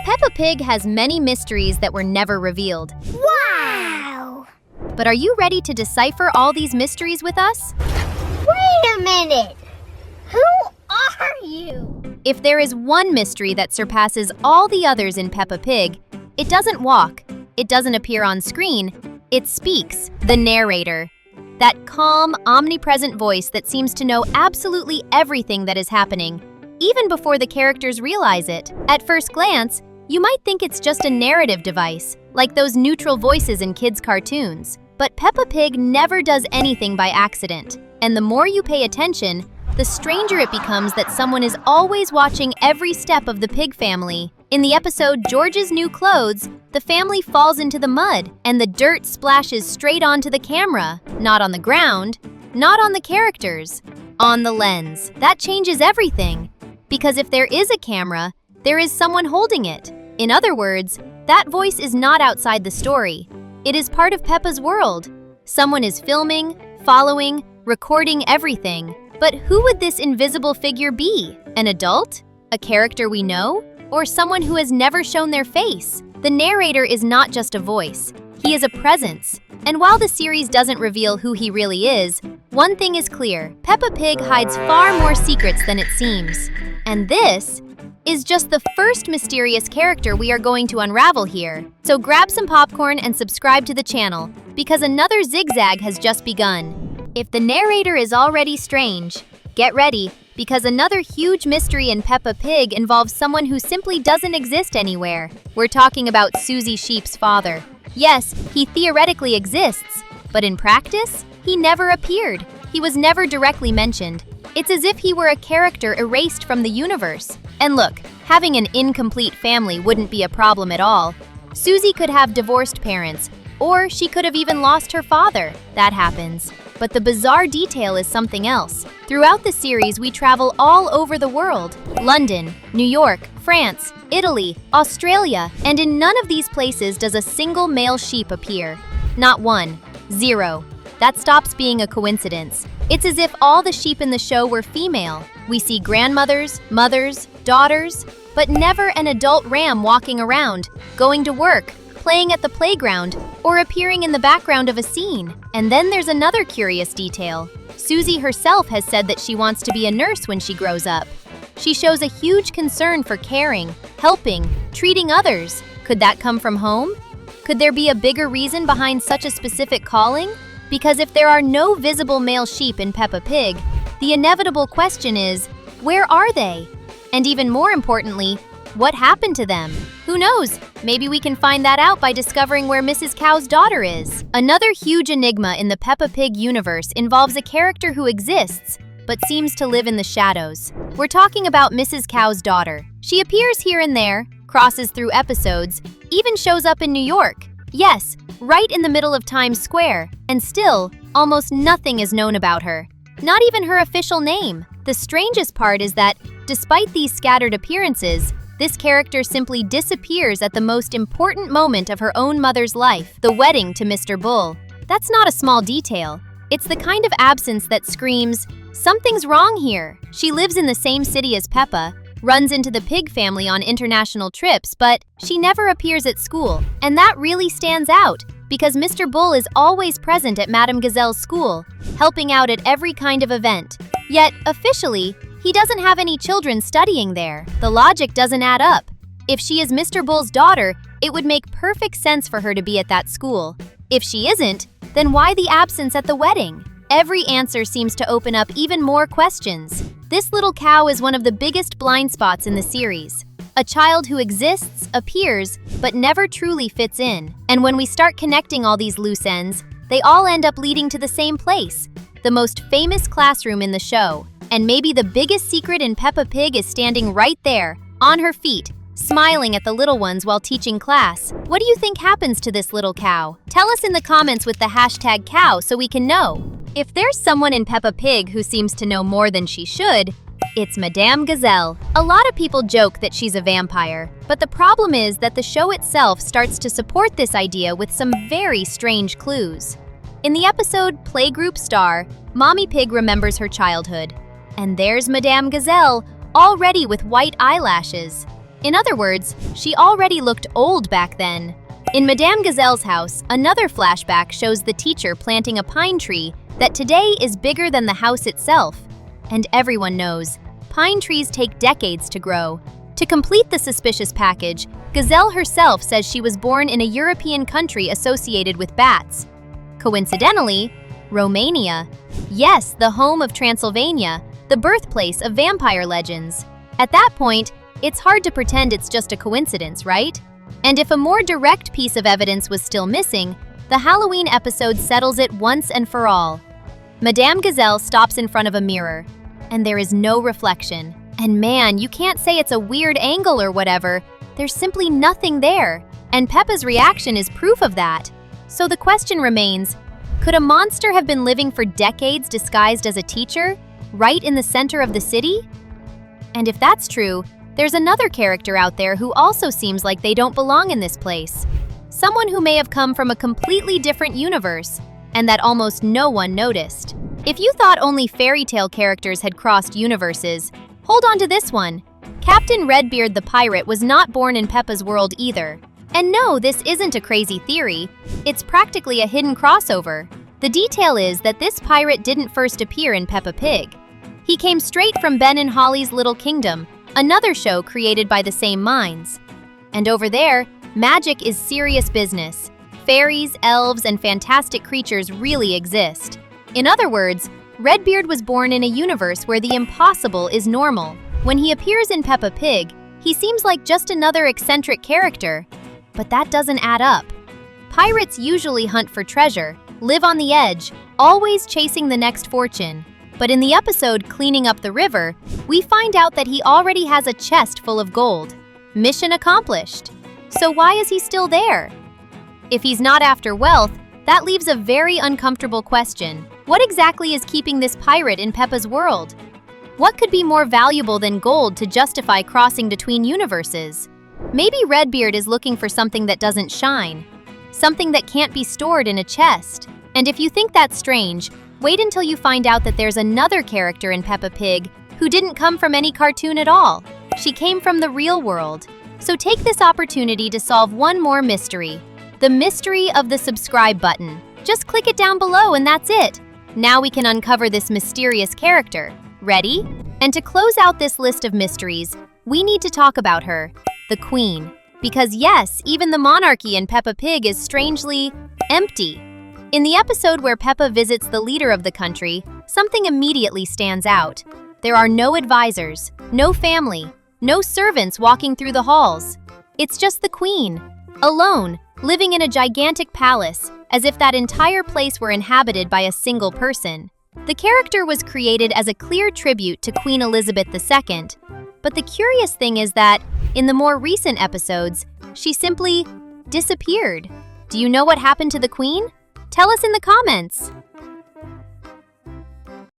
Peppa Pig has many mysteries that were never revealed. Wow! But are you ready to decipher all these mysteries with us? Wait a minute! Who are you? If there is one mystery that surpasses all the others in Peppa Pig, it doesn't walk, it doesn't appear on screen, it speaks, the narrator. That calm, omnipresent voice that seems to know absolutely everything that is happening, even before the characters realize it. At first glance, you might think it's just a narrative device, like those neutral voices in kids' cartoons. But Peppa Pig never does anything by accident. And the more you pay attention, the stranger it becomes that someone is always watching every step of the pig family. In the episode George's New Clothes, the family falls into the mud, and the dirt splashes straight onto the camera. Not on the ground, not on the characters, on the lens. That changes everything. Because if there is a camera, there is someone holding it. In other words, that voice is not outside the story. It is part of Peppa's world. Someone is filming, following, recording everything. But who would this invisible figure be? An adult? A character we know? Or someone who has never shown their face? The narrator is not just a voice. He is a presence. And while the series doesn't reveal who he really is, one thing is clear: Peppa Pig hides far more secrets than it seems. And this is just the first mysterious character we are going to unravel here. So grab some popcorn and subscribe to the channel, because another zigzag has just begun. If the narrator is already strange, get ready, because another huge mystery in Peppa Pig involves someone who simply doesn't exist anywhere. We're talking about Susie Sheep's father. Yes, he theoretically exists, but in practice, he never appeared. He was never directly mentioned. It's as if he were a character erased from the universe. And look, having an incomplete family wouldn't be a problem at all. Susie could have divorced parents, or she could have even lost her father. That happens. But the bizarre detail is something else. Throughout the series, we travel all over the world. London, New York, France, Italy, Australia, and in none of these places does a single male sheep appear. Not one. Zero. That stops being a coincidence. It's as if all the sheep in the show were female. We see grandmothers, mothers, daughters, but never an adult ram walking around, going to work, playing at the playground, or appearing in the background of a scene. And then there's another curious detail. Susie herself has said that she wants to be a nurse when she grows up. She shows a huge concern for caring, helping, treating others. Could that come from home? Could there be a bigger reason behind such a specific calling? Because if there are no visible male sheep in Peppa Pig, the inevitable question is, where are they? And even more importantly, what happened to them? Who knows? Maybe we can find that out by discovering where Mrs. Cow's daughter is. Another huge enigma in the Peppa Pig universe involves a character who exists, but seems to live in the shadows. We're talking about Mrs. Cow's daughter. She appears here and there, crosses through episodes, even shows up in New York. Yes, right in the middle of Times Square, and still, almost nothing is known about her. Not even her official name. The strangest part is that, despite these scattered appearances, this character simply disappears at the most important moment of her own mother's life, the wedding to Mr. Bull. That's not a small detail. It's the kind of absence that screams, something's wrong here. She lives in the same city as Peppa, runs into the pig family on international trips, but she never appears at school. And that really stands out, because Mr. Bull is always present at Madame Gazelle's school, helping out at every kind of event. Yet, officially, he doesn't have any children studying there. The logic doesn't add up. If she is Mr. Bull's daughter, it would make perfect sense for her to be at that school. If she isn't, then why the absence at the wedding? Every answer seems to open up even more questions. This little cow is one of the biggest blind spots in the series. A child who exists, appears, but never truly fits in. And when we start connecting all these loose ends, they all end up leading to the same place, the most famous classroom in the show. And maybe the biggest secret in Peppa Pig is standing right there, on her feet, smiling at the little ones while teaching class. What do you think happens to this little cow? Tell us in the comments with the hashtag cow so we can know. If there's someone in Peppa Pig who seems to know more than she should, it's Madame Gazelle. A lot of people joke that she's a vampire, but the problem is that the show itself starts to support this idea with some very strange clues. In the episode Playgroup Star, Mommy Pig remembers her childhood. And there's Madame Gazelle, already with white eyelashes. In other words, she already looked old back then. In Madame Gazelle's house, another flashback shows the teacher planting a pine tree that today is bigger than the house itself. And everyone knows, pine trees take decades to grow. To complete the suspicious package, Gazelle herself says she was born in a European country associated with bats. Coincidentally, Romania. Yes, the home of Transylvania, the birthplace of vampire legends. At that point, it's hard to pretend it's just a coincidence, right? And if a more direct piece of evidence was still missing, the Halloween episode settles it once and for all. Madame Gazelle stops in front of a mirror, and there is no reflection. And man, you can't say it's a weird angle or whatever. There's simply nothing there. And Peppa's reaction is proof of that. So the question remains, could a monster have been living for decades disguised as a teacher, right in the center of the city? And if that's true, there's another character out there who also seems like they don't belong in this place. Someone who may have come from a completely different universe, and that almost no one noticed. If you thought only fairy tale characters had crossed universes, hold on to this one. Captain Redbeard the pirate was not born in Peppa's world either. And no, this isn't a crazy theory. It's practically a hidden crossover. The detail is that this pirate didn't first appear in Peppa Pig. He came straight from Ben and Holly's Little Kingdom, another show created by the same minds. And over there, magic is serious business. Fairies, elves, and fantastic creatures really exist. In other words, Redbeard was born in a universe where the impossible is normal. When he appears in Peppa Pig, he seems like just another eccentric character. But that doesn't add up. Pirates usually hunt for treasure, live on the edge, always chasing the next fortune. But in the episode Cleaning Up the River, we find out that he already has a chest full of gold. Mission accomplished. So why is he still there? If he's not after wealth, that leaves a very uncomfortable question. What exactly is keeping this pirate in Peppa's world? What could be more valuable than gold to justify crossing between universes? Maybe Redbeard is looking for something that doesn't shine, something that can't be stored in a chest. And if you think that's strange, wait until you find out that there's another character in Peppa Pig who didn't come from any cartoon at all. She came from the real world. So take this opportunity to solve one more mystery. The mystery of the subscribe button. Just click it down below and that's it. Now we can uncover this mysterious character. Ready? And to close out this list of mysteries, we need to talk about her, the Queen. Because yes, even the monarchy in Peppa Pig is strangely empty. In the episode where Peppa visits the leader of the country, something immediately stands out. There are no advisors, no family, no servants walking through the halls. It's just the Queen, alone, living in a gigantic palace, as if that entire place were inhabited by a single person. The character was created as a clear tribute to Queen Elizabeth II, but the curious thing is that, in the more recent episodes, she simply disappeared. Do you know what happened to the Queen? Tell us in the comments!